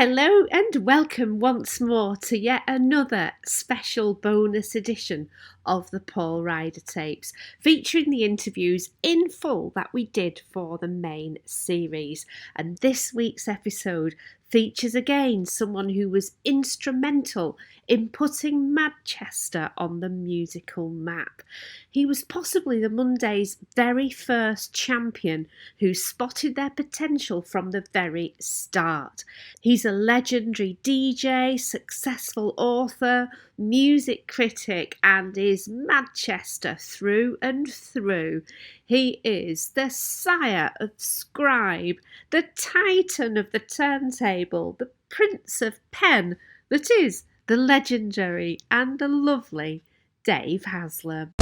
Hello and welcome once more to yet another special bonus edition of the Paul Ryder tapes, featuring the interviews in full that we did for the main series. And this week's episode features again someone who was instrumental in putting Madchester on the musical map. He was possibly the Mondays' very first champion who spotted their potential from the very start. He's a legendary DJ, successful author, music critic, and is Madchester through and through. He is the sire of Scribe, the titan of the turntable, the prince of pen that is the legendary and the lovely Dave Haslam.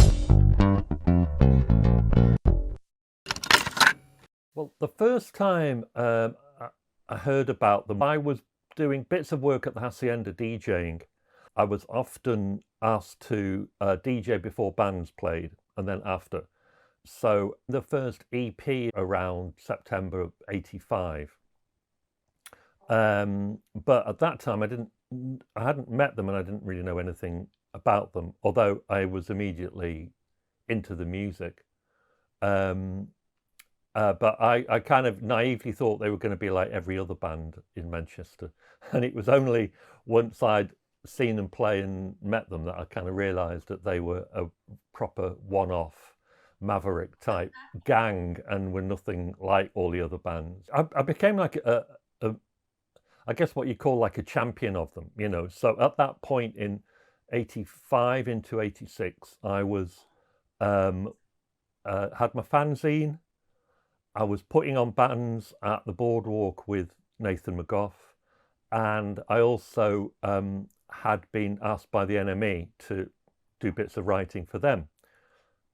Well, the first time I heard about them, I was doing bits of work at the Hacienda DJing. I was often asked to DJ before bands played and then after. So the first EP around September of '85. But at that time, I hadn't met them and I didn't really know anything about them, although I was immediately into the music. But I kind of naively thought they were going to be like every other band in Manchester. And it was only once I'd seen them play and met them that I kind of realised that they were a proper one-off maverick type gang and were nothing like all the other bands. I became like I guess what you call like a champion of them, you know. So at that point in '85 into '86, I was had my fanzine. I was putting on bands at the Boardwalk with Nathan McGough, and I also had been asked by the NME to do bits of writing for them.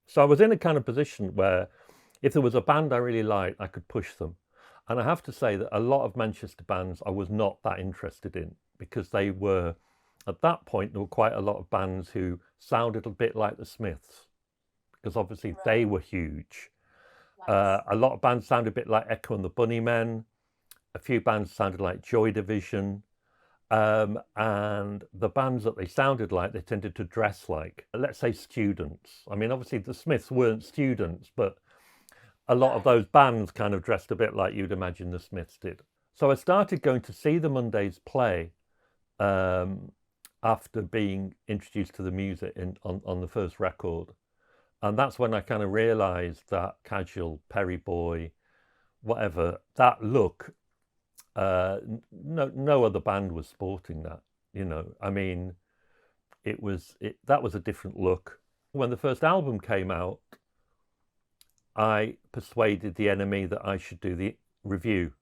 So I was in a kind of position where if there was a band I really liked, I could push them. And I have to say that a lot of Manchester bands I was not that interested in, because they were, at that point, there were quite a lot of bands who sounded a bit like the Smiths, because obviously they were huge. A lot of bands sounded a bit like Echo and the Bunnymen. A few bands sounded like Joy Division. And the bands that they sounded like, they tended to dress like, let's say, students. I mean, obviously the Smiths weren't students, but a lot of those bands kind of dressed a bit like you'd imagine the Smiths did. So I started going to see the Mondays play after being introduced to the music on the first record. And that's when I kind of realised that Casual, Perry Boy, whatever, that look, no other band was sporting that, you know. I mean, that was a different look. When the first album came out, I persuaded the NME that I should do the review.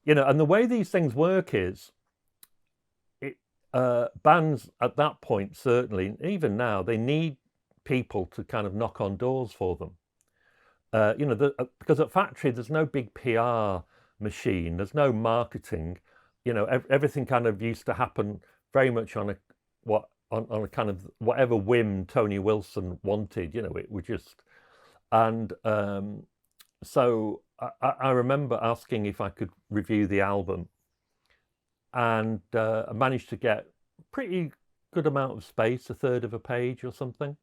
You know, and the way these things work is, bands at that point, certainly, even now, they need people to kind of knock on doors for them. You know, because at Factory, there's no big PR machine, there's no marketing. You know, everything kind of used to happen very much on a kind of whatever whim Tony Wilson wanted. You know, it was just, and so I remember asking if I could review the album, and I managed to get pretty good amount of space, a third of a page or something.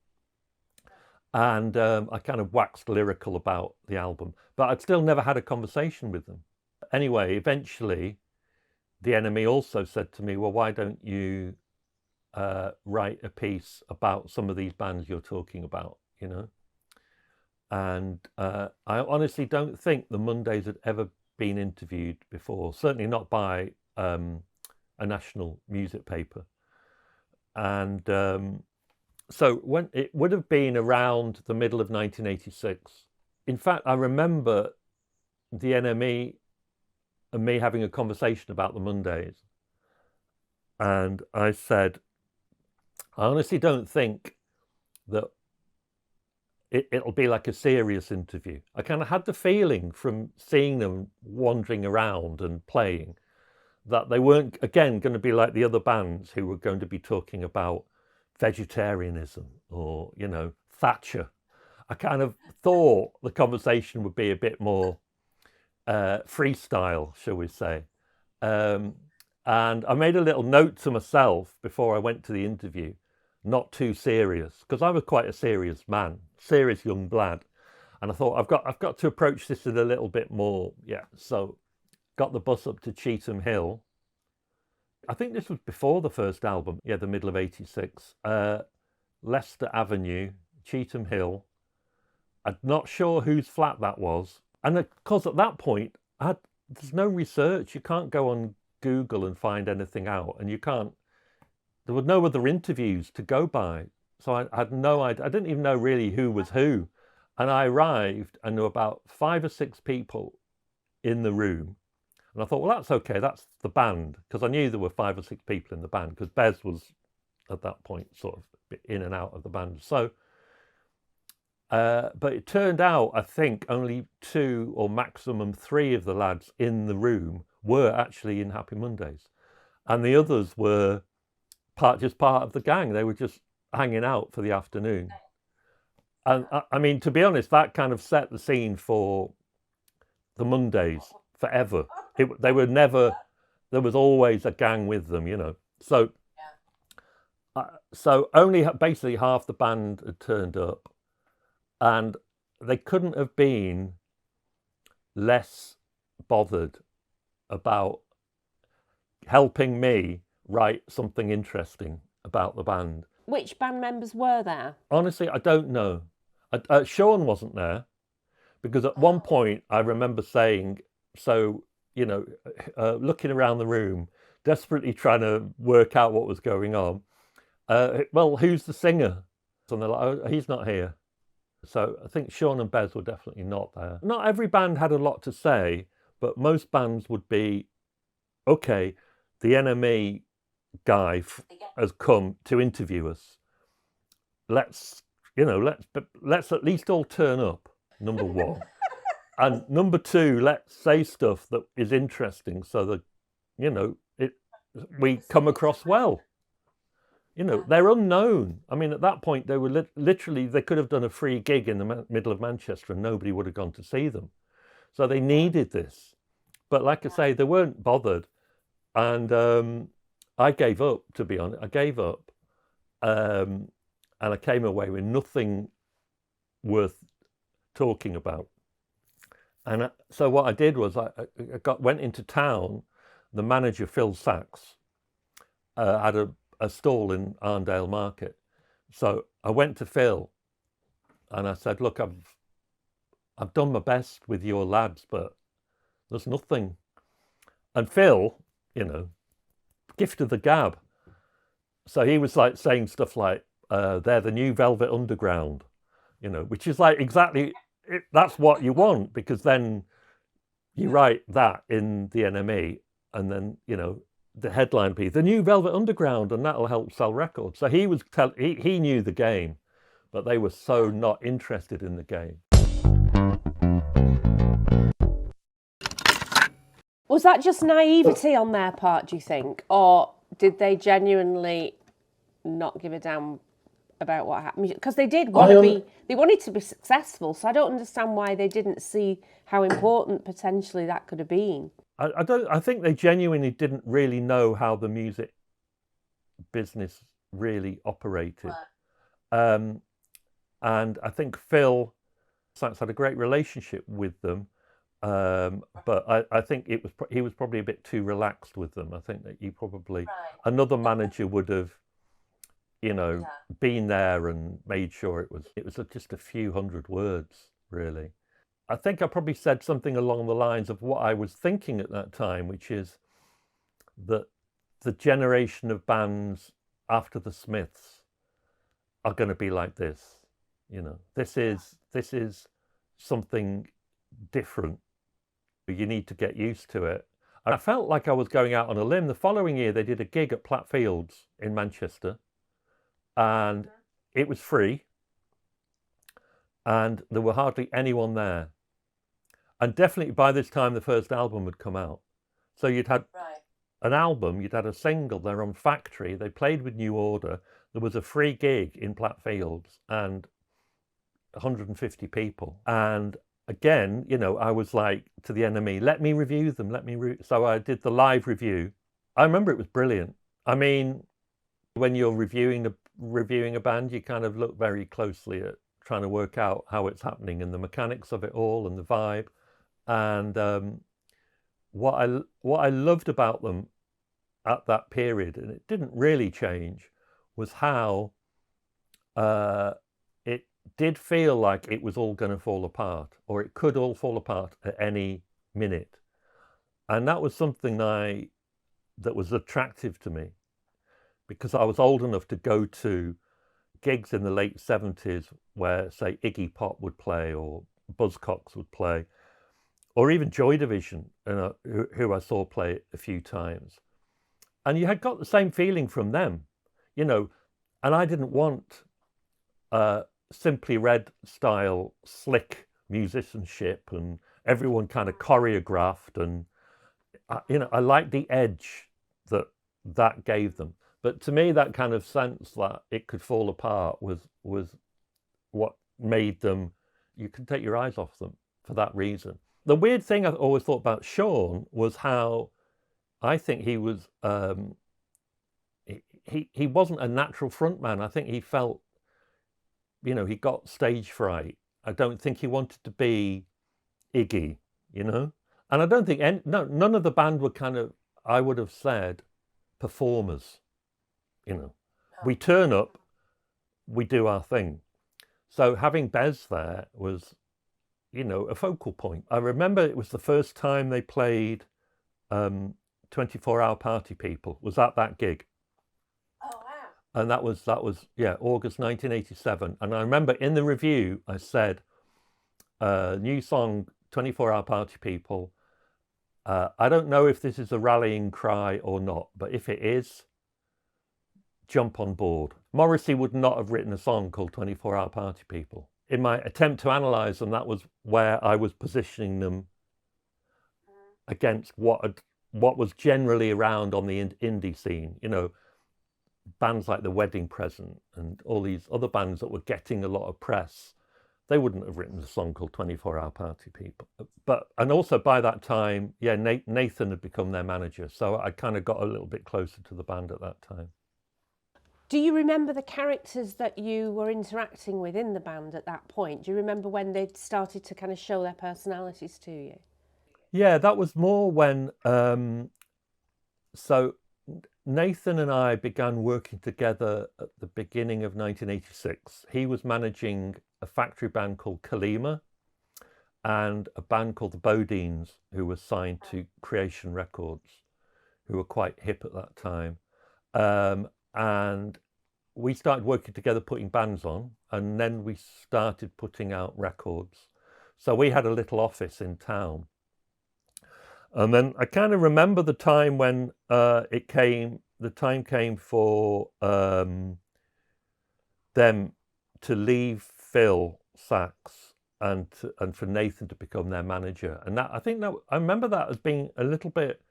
And I kind of waxed lyrical about the album, but I'd still never had a conversation with them. Anyway, eventually, the NME also said to me, well, why don't you write a piece about some of these bands you're talking about, you know? And I honestly don't think the Mondays had ever been interviewed before, certainly not by a national music paper. And so when it would have been around the middle of 1986. In fact, I remember the NME and me having a conversation about the Mondays. And I said, I honestly don't think that it'll be like a serious interview. I kind of had the feeling from seeing them wandering around and playing that they weren't, again, going to be like the other bands who were going to be talking about vegetarianism or, you know, Thatcher. I kind of thought the conversation would be a bit more freestyle, shall we say. And I made a little note to myself before I went to the interview, not too serious, because I was quite a serious man, serious young lad. And I thought, I've got to approach this in a little bit more. Yeah. So got the bus up to Cheetham Hill. I think this was before the first album. Yeah, the middle of '86. Leicester Avenue, Cheetham Hill. I'm not sure whose flat that was. And of course, at that point, there's no research. You can't go on Google and find anything out. And there were no other interviews to go by. So I had no idea. I didn't even know really who was who. And I arrived and there were about 5 or 6 people in the room. And I thought, well, that's okay. That's the band. Because I knew there were 5 or 6 people in the band because Bez was at that point sort of in and out of the band. So, but it turned out, I think only 2 or maximum 3 of the lads in the room were actually in Happy Mondays. And the others were just part of the gang. They were just hanging out for the afternoon. And I mean, to be honest, that kind of set the scene for the Mondays forever. They were never, there was always a gang with them, you know. So, so only basically half the band had turned up, and they couldn't have been less bothered about helping me write something interesting about the band. Which band members were there? Honestly, I don't know. Shaun wasn't there because at one point I remember saying, so, you know, looking around the room, desperately trying to work out what was going on. Well, who's the singer? And they're like, oh, he's not here. So I think Shaun and Bez were definitely not there. Not every band had a lot to say, but most bands would be, okay, the NME guy has come to interview us. Let's at least all turn up, number one. And number 2, let's say stuff that is interesting so that, you know, we come across well. You know, they're unknown. I mean, at that point, they were literally, they could have done a free gig in the middle of Manchester and nobody would have gone to see them. So they needed this. But like I say, they weren't bothered. And I gave up, to be honest. I gave up. And I came away with nothing worth talking about. And so what I did was I went into town. The manager, Phil Sachs, had a stall in Arndale Market. So I went to Phil and I said, look, I've done my best with your lads, but there's nothing. And Phil, you know, gift of the gab. So he was like saying stuff like, they're the new Velvet Underground, you know, which is like exactly, that's what you want, because then you write that in the NME and then, you know, the headline piece, the new Velvet Underground, and that'll help sell records. So he was he knew the game, but they were so not interested in the game. Was that just naivety on their part, do you think? Or did they genuinely not give a damn about what happened? Because they did want they wanted to be successful, so I don't understand why they didn't see how important potentially that could have been. I think they genuinely didn't really know how the music business really operated. And I think Phil Sachs had a great relationship with them. But I think he was probably a bit too relaxed with them. I think that another manager would have, you know, been there and made sure it was just a few hundred words, really. I think I probably said something along the lines of what I was thinking at that time, which is that the generation of bands after the Smiths are going to be like this. You know, this is something different. You need to get used to it. And I felt like I was going out on a limb. The following year, they did a gig at Plattfields in Manchester, and it was free, and there were hardly anyone there. And definitely by this time, the first album had come out. So you'd had an album, you'd had a single, they're on Factory, they played with New Order, there was a free gig in Plattfields, and 150 people. And again, you know, I was like to the enemy, let me review them, so I did the live review. I remember it was brilliant. I mean, when you're reviewing a band, you kind of look very closely at trying to work out how it's happening and the mechanics of it all and the vibe. And what I loved about them at that period, and it didn't really change, was how it did feel like it was all going to fall apart, or it could all fall apart at any minute. And that was something that was attractive to me, because I was old enough to go to gigs in the late 70s where, say, Iggy Pop would play or Buzzcocks would play, or even Joy Division, who I saw play a few times. And you had got the same feeling from them, you know, and I didn't want Simply Red style slick musicianship and everyone kind of choreographed, and you know, I liked the edge that gave them. But to me, that kind of sense that it could fall apart was what made them, you could take your eyes off them for that reason. The weird thing I always thought about Shaun was how I think he was he wasn't a natural frontman. I think he felt, you know, he got stage fright. I don't think he wanted to be Iggy, you know? And I don't think none of the band were kind of, I would have said, performers. You know, we turn up, we do our thing. So having Bez there was, you know, a focal point. I remember it was the first time they played 24-Hour Party People, was at that gig. Oh, wow. And that was yeah, August 1987. And I remember in the review, I said, new song, 24-Hour Party People. I don't know if this is a rallying cry or not, but if it is, jump on board. Morrissey would not have written a song called 24-Hour Party People. In my attempt to analyse them, that was where I was positioning them against what was generally around on the indie scene. You know, bands like The Wedding Present and all these other bands that were getting a lot of press. They wouldn't have written a song called 24-Hour Party People. And also by that time, yeah, Nathan had become their manager. So I kind of got a little bit closer to the band at that time. Do you remember the characters that you were interacting with in the band at that point? Do you remember when they started to kind of show their personalities to you? Yeah, that was more when, so Nathan and I began working together at the beginning of 1986. He was managing a factory band called Kalima and a band called the Bodines, who was signed to Creation Records, who were quite hip at that time. And we started working together, putting bands on, and then we started putting out records. So we had a little office in town. And then I kind of remember the time when the time came for them to leave Phil Sachs and for Nathan to become their manager. And I remember that as being a little bit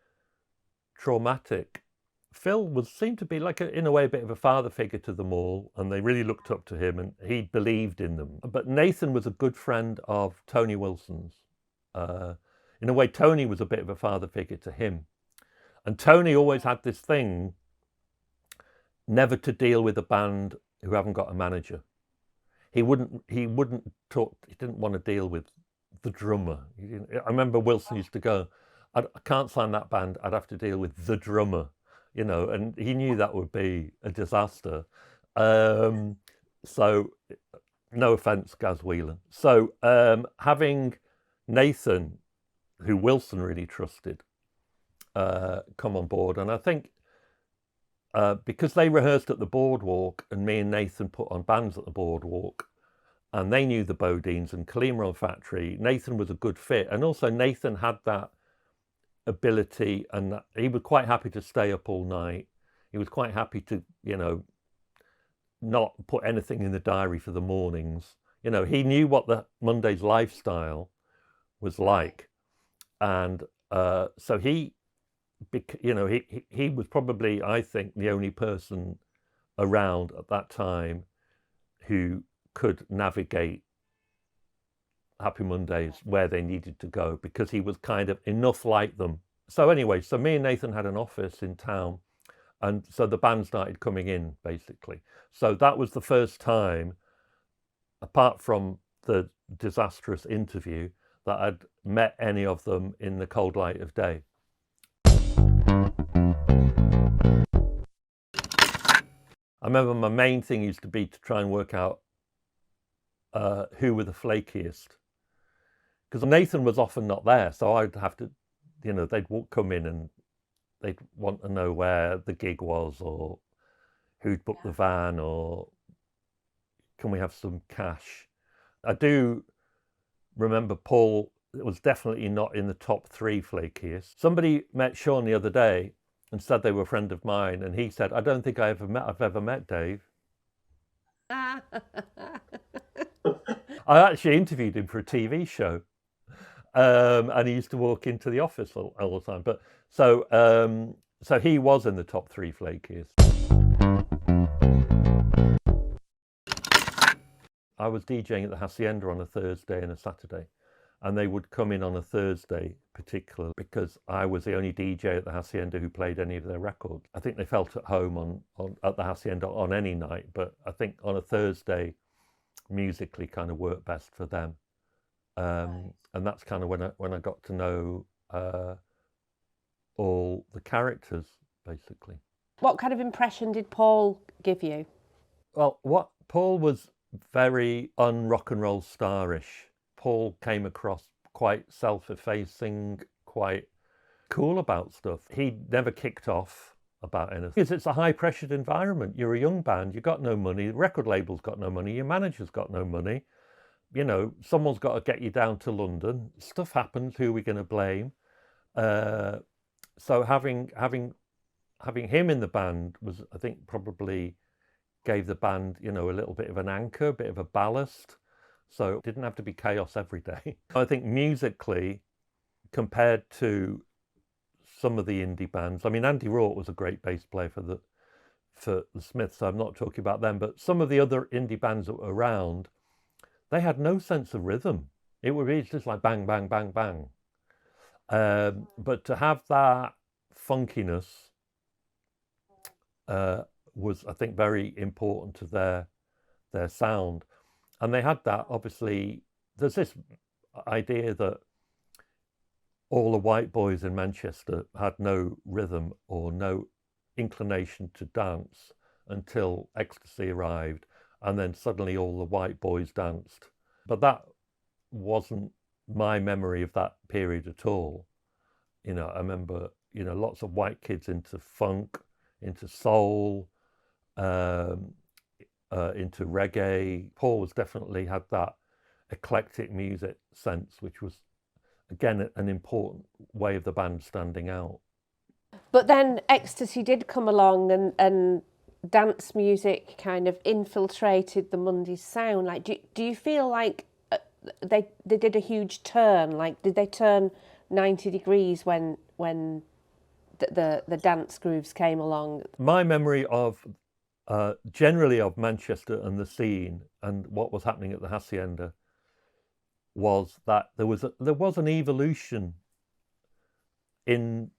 traumatic. Phil seemed to be like, in a way, a bit of a father figure to them all, and they really looked up to him, and he believed in them. But Nathan was a good friend of Tony Wilson's. In a way, Tony was a bit of a father figure to him. And Tony always had this thing, never to deal with a band who haven't got a manager. He wouldn't talk, he didn't want to deal with the drummer. I remember Wilson used to go, I can't sign that band, I'd have to deal with the drummer. You know, and he knew that would be a disaster. So, no offense, Gaz Whelan. So, having Nathan, who Wilson really trusted, come on board, and I think because they rehearsed at the Boardwalk, and me and Nathan put on bands at the Boardwalk, and they knew the Bodines and Kalima on Factory, Nathan was a good fit, and also Nathan had that ability, and he was quite happy to stay up all night. He was quite happy to, you know, not put anything in the diary for the mornings. You know, he knew what the Monday's lifestyle was like, and so he, you know, he was probably, I think, the only person around at that time who could navigate Happy Mondays where they needed to go, because he was kind of enough like them. So anyway, so me and Nathan had an office in town, and so the band started coming in, basically. So that was the first time, apart from the disastrous interview, that I'd met any of them in the cold light of day. I remember my main thing used to be to try and work out who were the flakiest, because Nathan was often not there, so I'd have to, they'd come in and they'd want to know where the gig was, or who'd booked the van, or can we have some cash. I do remember Paul was definitely not in the top 3 flakiest. Somebody met Shaun the other day and said they were a friend of mine, and he said, I don't think I've ever met Dave. I actually interviewed him for a TV show, and he used to walk into the office all the time. But so he was in the top 3 flakiest. I was DJing at the Hacienda on a Thursday and a Saturday, and they would come in on a Thursday particularly because I was the only DJ at the Hacienda who played any of their records. I think they felt at home at the Hacienda on any night, but I think on a Thursday musically kind of worked best for them. And that's kind of when I got to know all the characters, basically. What kind of impression did Paul give you? Well, Paul was very un-rock and roll starish. Paul came across quite self-effacing, quite cool about stuff. He never kicked off about anything, because it's a high-pressured environment. You're a young band, you've got no money, the record label's got no money, your manager's got no money. Someone's got to get you down to London. Stuff happens, who are we going to blame? So having him in the band was, I think, probably gave the band, a little bit of an anchor, a bit of a ballast. So it didn't have to be chaos every day. I think musically, compared to some of the indie bands, I mean, Andy Rourke was a great bass player for the Smiths, so I'm not talking about them, but some of the other indie bands that were around, they had no sense of rhythm. It would be just like bang, bang, bang, bang. But to have that funkiness was, I think, very important to their sound. And they had that, obviously, there's this idea that all the white boys in Manchester had no rhythm or no inclination to dance until Ecstasy arrived, and then suddenly all the white boys danced. But that wasn't my memory of that period at all. I remember, lots of white kids into funk, into soul, into reggae. Paul was definitely had that eclectic music sense, which was, again, an important way of the band standing out. But then Ecstasy did come along, and dance music kind of infiltrated the Mondays sound. Like, do you feel like they did a huge turn? Like, did they turn 90 degrees when the dance grooves came along? My memory of generally of Manchester and the scene and what was happening at the Hacienda was that there was an evolution in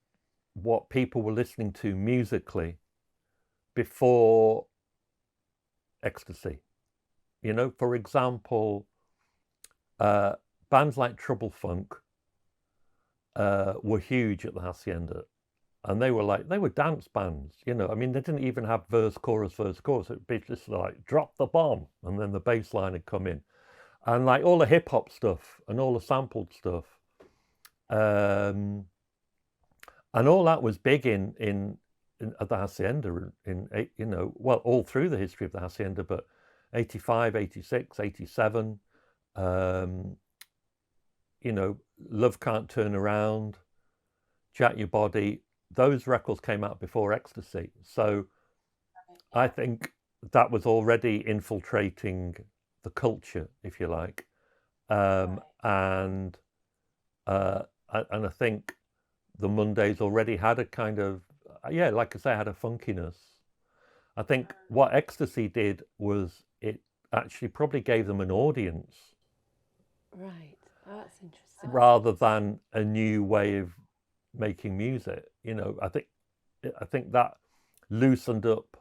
what people were listening to musically before Ecstasy. For example, bands like Trouble Funk were huge at the Hacienda. And they were dance bands, I mean, they didn't even have verse, chorus. It'd be just like, drop the bomb. And then the bass line would come in. And like all the hip hop stuff and all the sampled stuff. And all that was big in at the Hacienda all through the history of the Hacienda, but 85, 86, 87, Love Can't Turn Around, Jack Your Body, those records came out before Ecstasy. So I think that was already infiltrating the culture, if you like. And I think the Mondays already had a kind of, like I say, had a funkiness. I think what Ecstasy did was it actually probably gave them an audience Right. Oh, that's interesting. rather than a new way of making music. I think that loosened up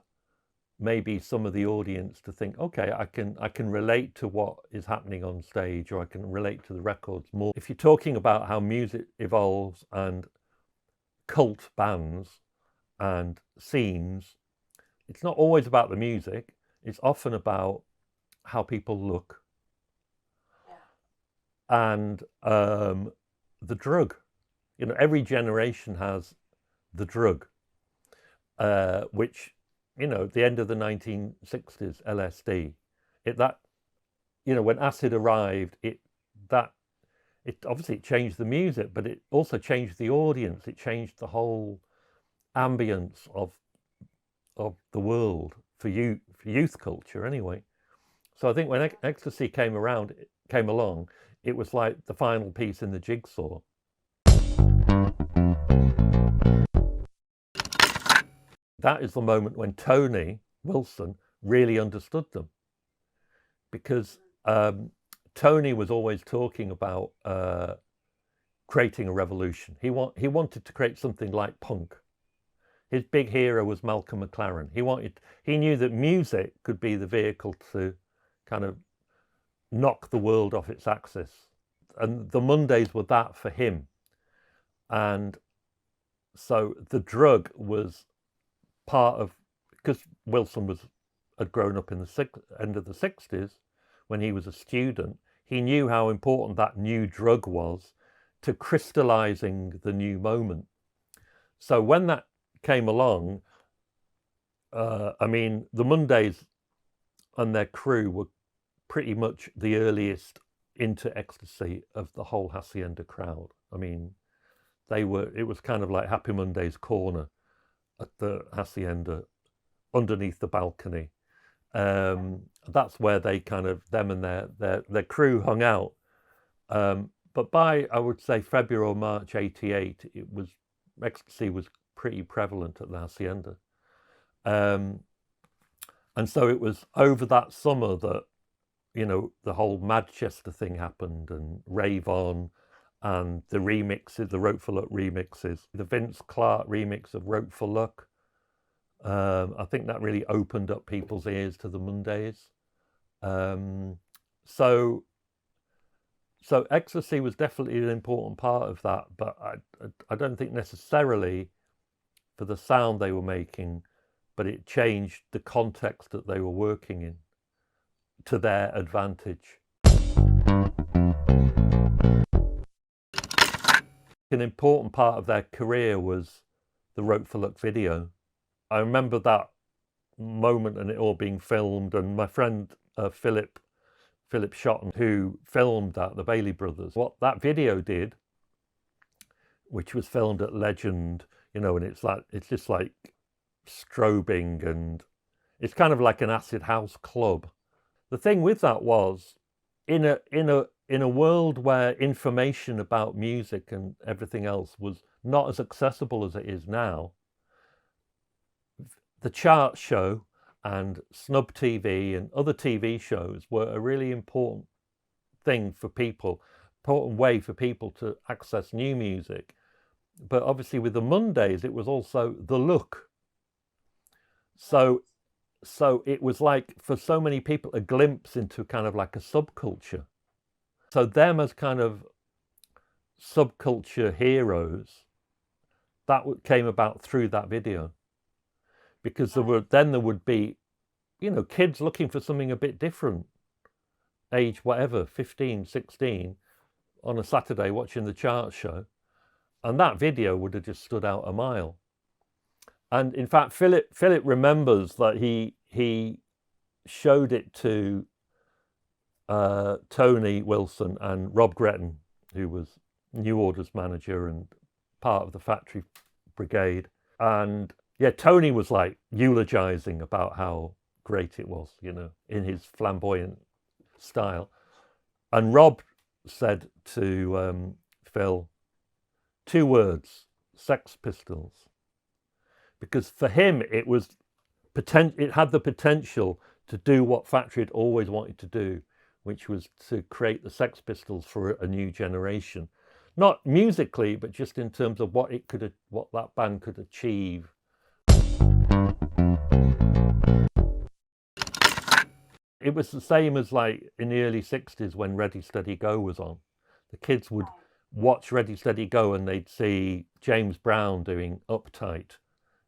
maybe some of the audience to think, okay, I can relate to what is happening on stage, or I can relate to the records more. If you're talking about how music evolves and cult bands and scenes, it's not always about the music. It's often about how people look and the drug. Every generation has the drug, which, at the end of the 1960s, LSD, when acid arrived, it obviously it changed the music, but it also changed the audience. It changed the whole ambience of the world for youth culture anyway. So I think when Ecstasy came along, it was like the final piece in the jigsaw. That is the moment when Tony Wilson really understood them, because Tony was always talking about creating a revolution. He wanted to create something like punk. His big hero was Malcolm McLaren. He knew that music could be the vehicle to kind of knock the world off its axis, and the Mondays were that for him. And so the drug was part of, because Wilson had grown up in the end of the 60s when he was a student. He knew how important that new drug was to crystallizing the new moment. So when that came along, the Mondays and their crew were pretty much the earliest into Ecstasy of the whole Hacienda crowd. It was kind of like Happy Monday's corner at the Hacienda, underneath the balcony. That's where they kind of, them and their crew hung out. But by, I would say, February or March '88, Ecstasy was pretty prevalent at the Hacienda. And so it was over that summer that, the whole Madchester thing happened, and Rave On, and the remixes, the Rope for Luck remixes, the Vince Clarke remix of Rope for Luck. I think that really opened up people's ears to the Mondays. So Ecstasy was definitely an important part of that, but I don't think necessarily for the sound they were making, but it changed the context that they were working in to their advantage. An important part of their career was the Rope for Luck video. I remember that moment and it all being filmed, and my friend Philip Shotton, who filmed that, the Bailey brothers, what that video did, which was filmed at Legend, and it's just like strobing, and it's kind of like an acid house club. The thing with that was, in a world where information about music and everything else was not as accessible as it is now, the chart show and Snub TV and other TV shows were a really important thing for people, important way for people to access new music. But obviously with the Mondays, it was also the look. So it was like, for so many people, a glimpse into kind of like a subculture. So them as kind of subculture heroes, that came about through that video. Because there would be, kids looking for something a bit different, age whatever, 15, 16, on a Saturday watching the chart show. And that video would have just stood out a mile. And in fact, Philip remembers that he showed it to Tony Wilson and Rob Gretton, who was New Order's manager and part of the Factory Brigade. And yeah, Tony was like eulogizing about how great it was, in his flamboyant style. And Rob said to Phil, 2 words, Sex Pistols. Because for him, it had the potential to do what Factory had always wanted to do, which was to create the Sex Pistols for a new generation. Not musically, but just in terms of what that band could achieve. It was the same as like in the early 60s when Ready Steady Go was on. The kids would watch Ready Steady Go and they'd see James Brown doing Uptight,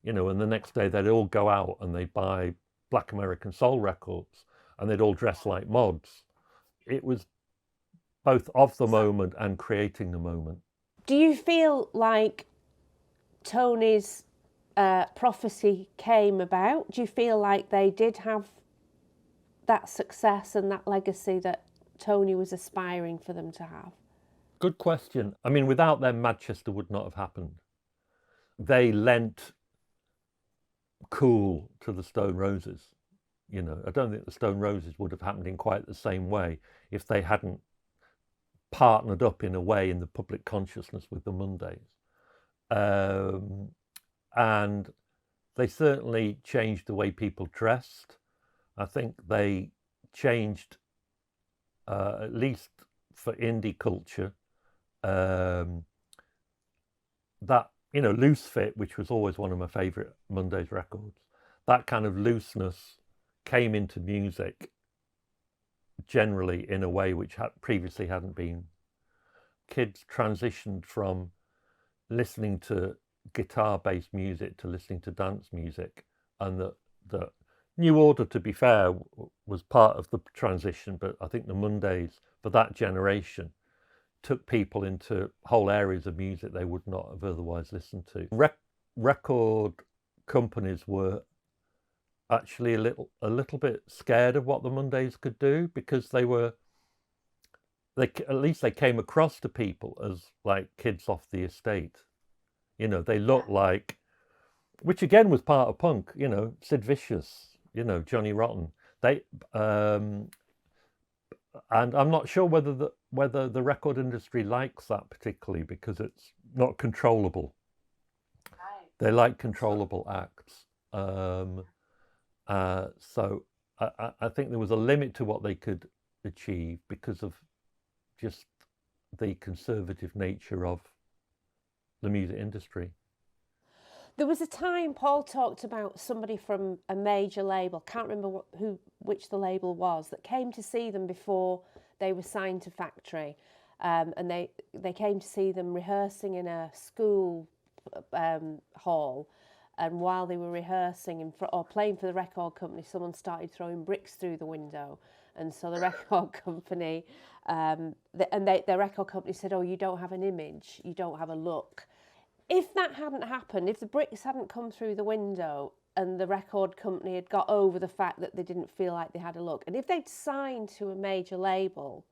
and the next day they'd all go out and they'd buy Black American Soul records and they'd all dress like mods. It was both of the moment and creating the moment. Do you feel like Tony's prophecy came about? Do you feel like they did have that success and that legacy that Tony was aspiring for them to have? Good question. I mean, without them, Madchester would not have happened. They lent cool to the Stone Roses. I don't think the Stone Roses would have happened in quite the same way if they hadn't partnered up in a way in the public consciousness with the Mondays. And they certainly changed the way people dressed. I think they changed, at least for indie culture, that, Loose Fit, which was always one of my favourite Mondays records, that kind of looseness came into music generally in a way which previously hadn't been. Kids transitioned from listening to guitar-based music to listening to dance music, and the New Order, to be fair, was part of the transition, but I think the Mondays, for that generation, took people into whole areas of music they would not have otherwise listened to. Record companies were actually a little bit scared of what the Mondays could do, because at least they came across to people as like kids off the estate. They looked like, which again was part of punk, Sid Vicious, Johnny Rotten. And I'm not sure whether the record industry likes that particularly, because it's not controllable. They like controllable acts. So I think there was a limit to what they could achieve because of just the conservative nature of the music industry. There was a time Paul talked about somebody from a major label, can't remember which the label was, that came to see them before they were signed to Factory, and they came to see them rehearsing in a school hall, and while they were rehearsing or playing for the record company, someone started throwing bricks through the window, and so the record company their record company said, "Oh, you don't have an image, you don't have a look." If that hadn't happened, if the bricks hadn't come through the window and the record company had got over the fact that they didn't feel like they had a look, and if they'd signed to a major label,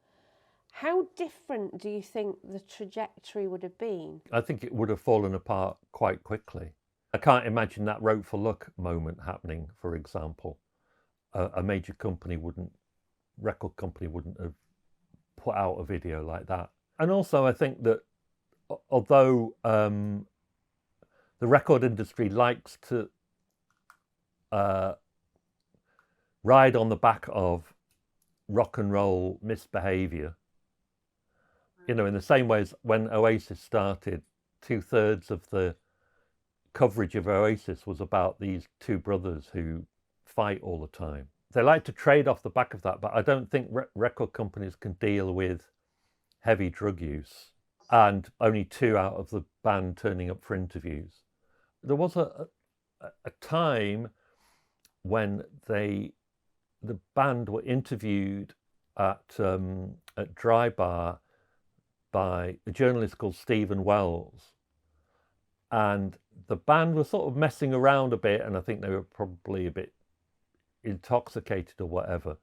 how different do you think the trajectory would have been? I think it would have fallen apart quite quickly. I can't imagine that Rope for Luck moment happening, for example. A major record company wouldn't have put out a video like that. And also I think that although the record industry likes to ride on the back of rock and roll misbehaviour, in the same way as when Oasis started, 2/3 of the coverage of Oasis was about these two brothers who fight all the time. They like to trade off the back of that, but I don't think record companies can deal with heavy drug use and only 2 out of the band turning up for interviews. There was a time when the band were interviewed at Dry Bar by a journalist called Stephen Wells, and the band was sort of messing around a bit, and I think they were probably a bit intoxicated or whatever.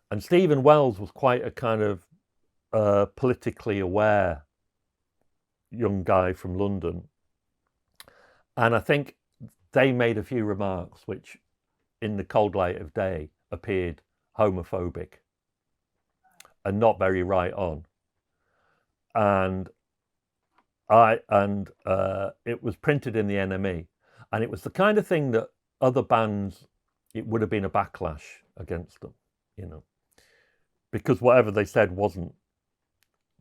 And Stephen Wells was quite a kind of politically aware young guy from London, and I think they made a few remarks which, in the cold light of day, appeared homophobic and not very right on. And it was printed in the NME, and it was the kind of thing that other bands, it would have been a backlash against them, because whatever they said wasn't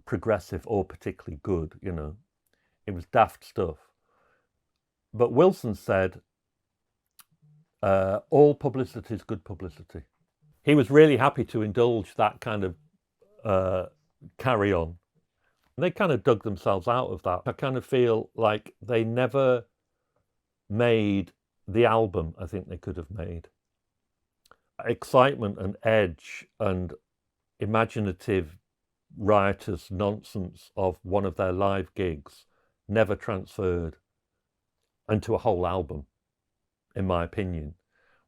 progressive or particularly good, you know. It was daft stuff. But Wilson said, all publicity is good publicity. He was really happy to indulge that kind of carry on. And they kind of dug themselves out of that. I kind of feel like they never made the album I think they could have made. Excitement and edge and imaginative riotous nonsense of one of their live gigs never transferred into a whole album, in my opinion,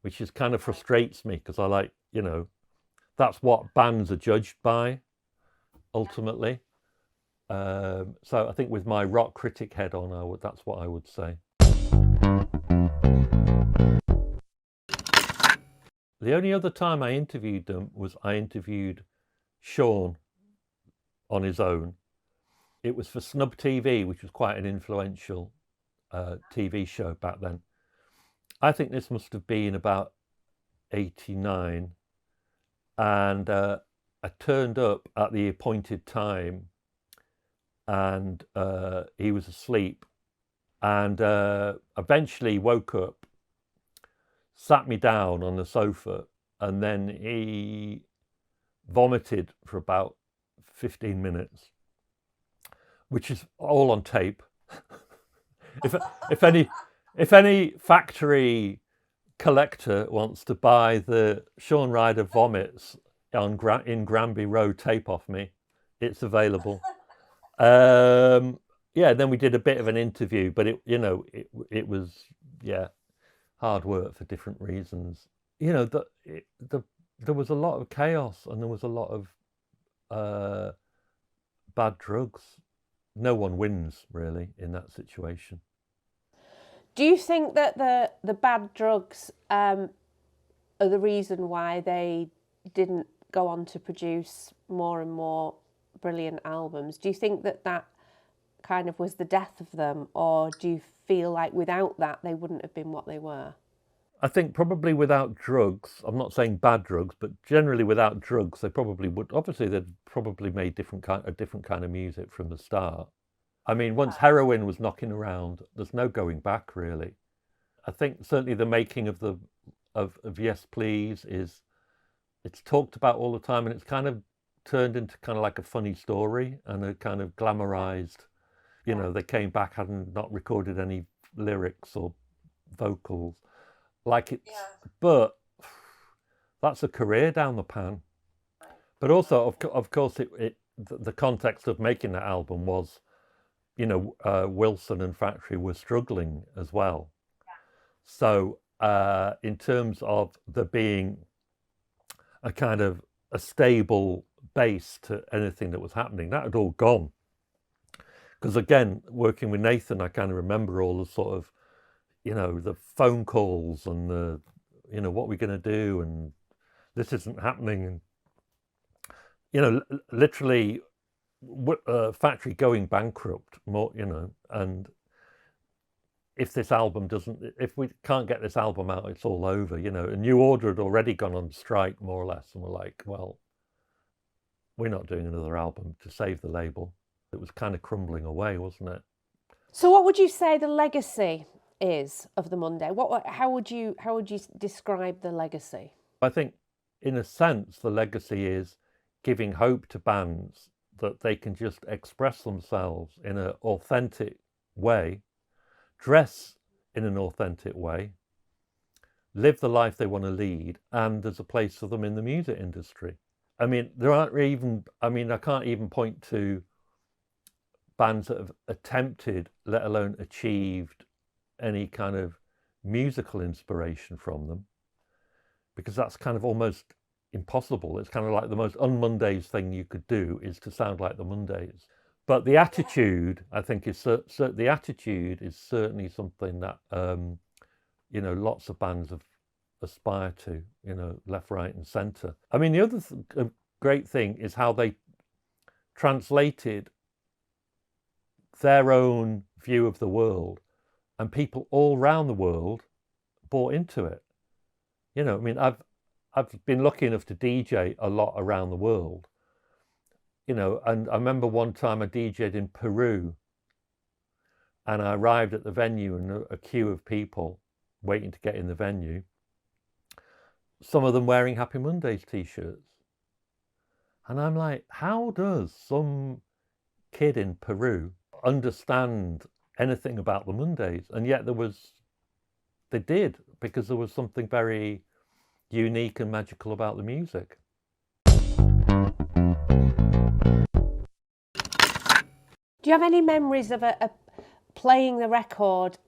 which is kind of frustrates me, because I like, you know, that's what bands are judged by ultimately. So I think with my rock critic head on, that's what I would say. The only other time I interviewed them was I interviewed Shaun on his own. It was for Snub TV, which was quite an influential TV show back then. I think this must have been about 89. And I turned up at the appointed time, and he was asleep, and eventually woke up, sat me down on the sofa, and then he vomited for about 15 minutes, which is all on tape. If any factory collector wants to buy the Shaun Ryder vomits in Granby Road tape off me, it's available. Yeah, then we did a bit of an interview, but it was hard work for different reasons. You know, there was a lot of chaos, and there was a lot of bad drugs. No one wins really in that situation. Do you think that the bad drugs are the reason why they didn't go on to produce more and more brilliant albums? Do you think that kind of was the death of them, or do you feel like without that they wouldn't have been what they were? I think probably without drugs, I'm not saying bad drugs, but generally without drugs, they probably would. Obviously, they'd probably made a different kind of music from the start. I mean, once heroin was knocking around, there's no going back, really. I think certainly the making of Yes Please it's talked about all the time, and it's kind of turned into kind of like a funny story and a kind of glamorized, you know, they came back, hadn't not recorded any lyrics or vocals. But that's a career down the pan. But also, of course, the context of making that album was, you know, Wilson and Factory were struggling as well. So in terms of there being a kind of a stable base to anything that was happening, that had all gone. Because again, working with Nathan, I kind of remember all the sort of, you know, the phone calls and the, you know, what we're going to do, and this isn't happening, and, you know, literally Factory going bankrupt, more, you know, and if we can't get this album out, it's all over, you know. A New Order had already gone on strike, more or less, and we're like, well, we're not doing another album to save the label. It was kind of crumbling away, wasn't it? So what would you say the legacy is of the Monday? How would you describe the legacy? I think, in a sense, the legacy is giving hope to bands that they can just express themselves in an authentic way, dress in an authentic way, live the life they want to lead, and there's a place for them in the music industry. I mean, I can't even point to bands that have attempted, let alone achieved, any kind of musical inspiration from them, because that's kind of almost impossible. It's kind of like the most un-Mondays thing you could do is to sound like the Mondays. But the attitude, I think, is the attitude is certainly something that you know, lots of bands have aspire to, you know, left, right, and centre. I mean, the other great thing is how they translated their own view of the world, and people all around the world bought into it. You know, I mean, I've been lucky enough to DJ a lot around the world, you know, and I remember one time I DJ'd in Peru, and I arrived at the venue and a queue of people waiting to get in the venue, some of them wearing Happy Mondays t-shirts. And I'm like, how does some kid in Peru understand anything about the Mondays? And yet they did, because there was something very unique and magical about the music. Do you have any memories of playing the record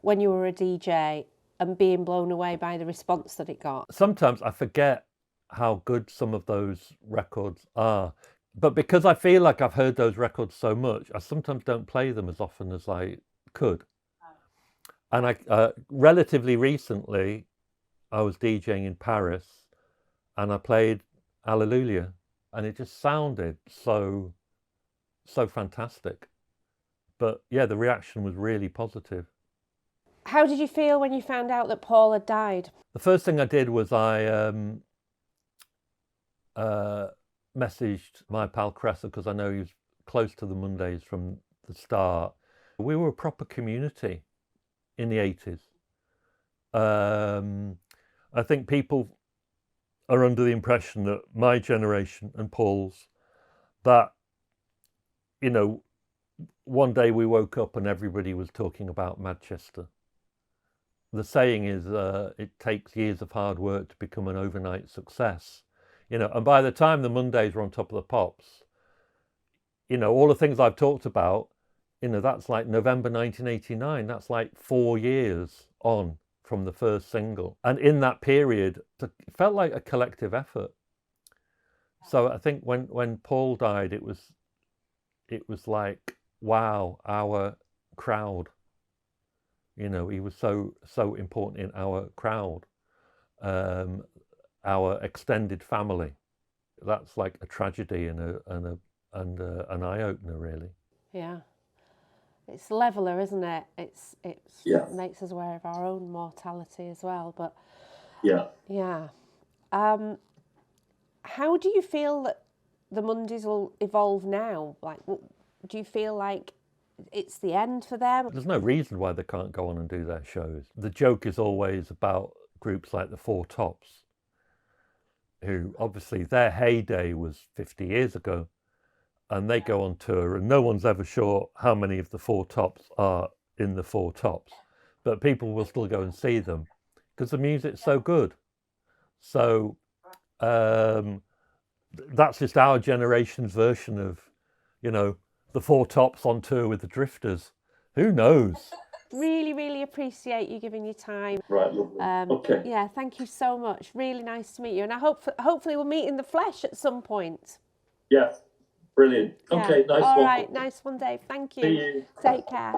when you were a DJ and being blown away by the response that it got? Sometimes I forget how good some of those records are, but because I feel like I've heard those records so much, I sometimes don't play them as often as I could. And I relatively recently, I was DJing in Paris, and I played Hallelujah, and it just sounded so fantastic. But yeah, the reaction was really positive. How did you feel when you found out that Paul had died? The first thing I did was I messaged my pal Cressa, because I know he was close to the Mondays from the start. We were a proper community in the 80s. I think people are under the impression that my generation and Paul's, that, you know, one day we woke up and everybody was talking about Madchester. The saying is, it takes years of hard work to become an overnight success. You know, and by the time the Mondays were on Top of the Pops, you know, all the things I've talked about, you know, that's like November 1989. That's like 4 years on from the first single. And in that period, it felt like a collective effort. So I think when Paul died, it was like, wow, our crowd. You know, he was so important in our crowd, our extended family. That's like a tragedy and an eye opener, really. Yeah, it's leveler, isn't it? It makes us aware of our own mortality as well. But yeah. How do you feel that the Mondays will evolve now? Like, do you feel like it's the end for them? There's no reason why they can't go on and do their shows. The joke is always about groups like the Four Tops, who obviously their heyday was 50 years ago, and they go on tour and no one's ever sure how many of the Four Tops are in the Four Tops, but people will still go and see them because the music's so good. So that's just our generation's version of, you know, the Four Tops on tour with the Drifters. Who knows? Really, really appreciate you giving your time. Right, lovely. Okay. Yeah, thank you so much. Really nice to meet you, and I hopefully we'll meet in the flesh at some point. Yeah, brilliant. Okay, yeah. Nice All one. All right, nice one, Dave. Thank you. See you. Take care.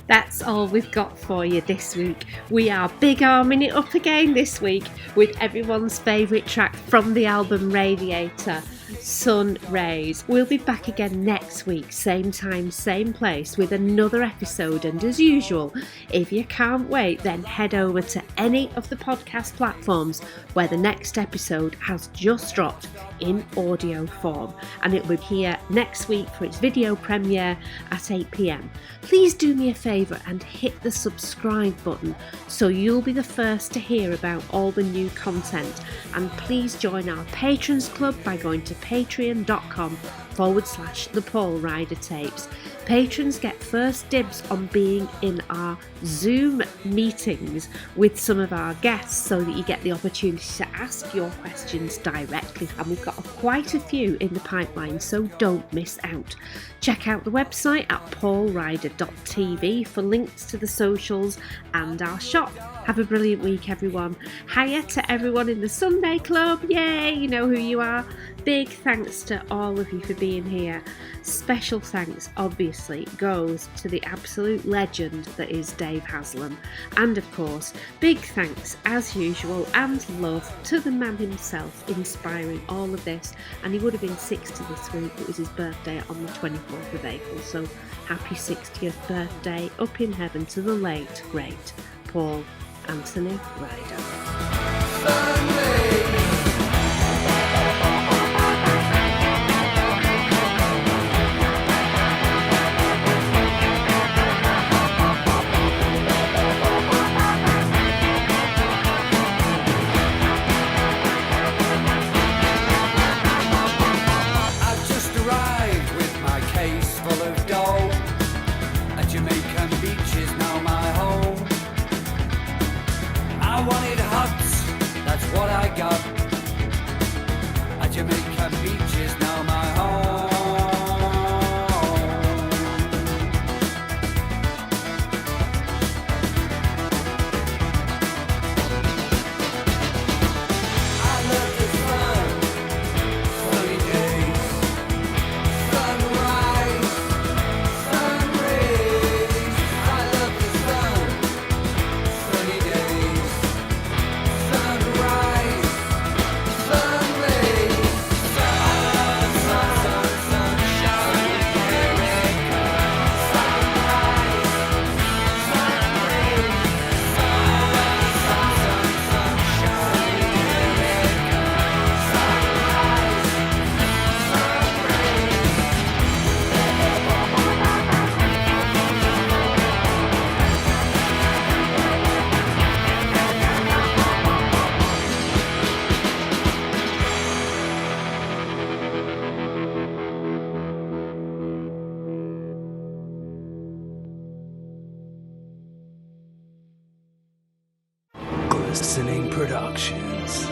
That's all we've got for you this week. We are big arming it up again this week with everyone's favourite track from the album Radiator, Sun Rays. We'll be back again next week, same time, same place, with another episode. And as usual, if you can't wait, then head over to any of the podcast platforms where the next episode has just dropped in audio form, and it will be here next week for its video premiere at 8 p.m. Please do me a favour and hit the subscribe button so you'll be the first to hear about all the new content, and please join our patrons club by going to patreon.com/the Paul Ryder tapes. Patrons get first dibs on being in our Zoom meetings with some of our guests so that you get the opportunity to ask your questions directly. And we've got quite a few in the pipeline, so don't miss out. Check out the website at paulryder.tv for links to the socials and our shop. Have a brilliant week, everyone. Hiya to everyone in the Sunday Club. Yay, you know who you are. Big thanks to all of you for being here. Special thanks, obviously, obviously goes to the absolute legend that is Dave Haslam. And of course, big thanks as usual and love to the man himself inspiring all of this. And he would have been 60 this week. It was his birthday on the 24th of April. So happy 60th birthday up in heaven to the late, great Paul Anthony Ryder. What I got at Jamaican beaches, now my home. I love the sun, sunny days, sunrise, sun rays. I love the sun, sunny days, sunrise. Glistening Productions.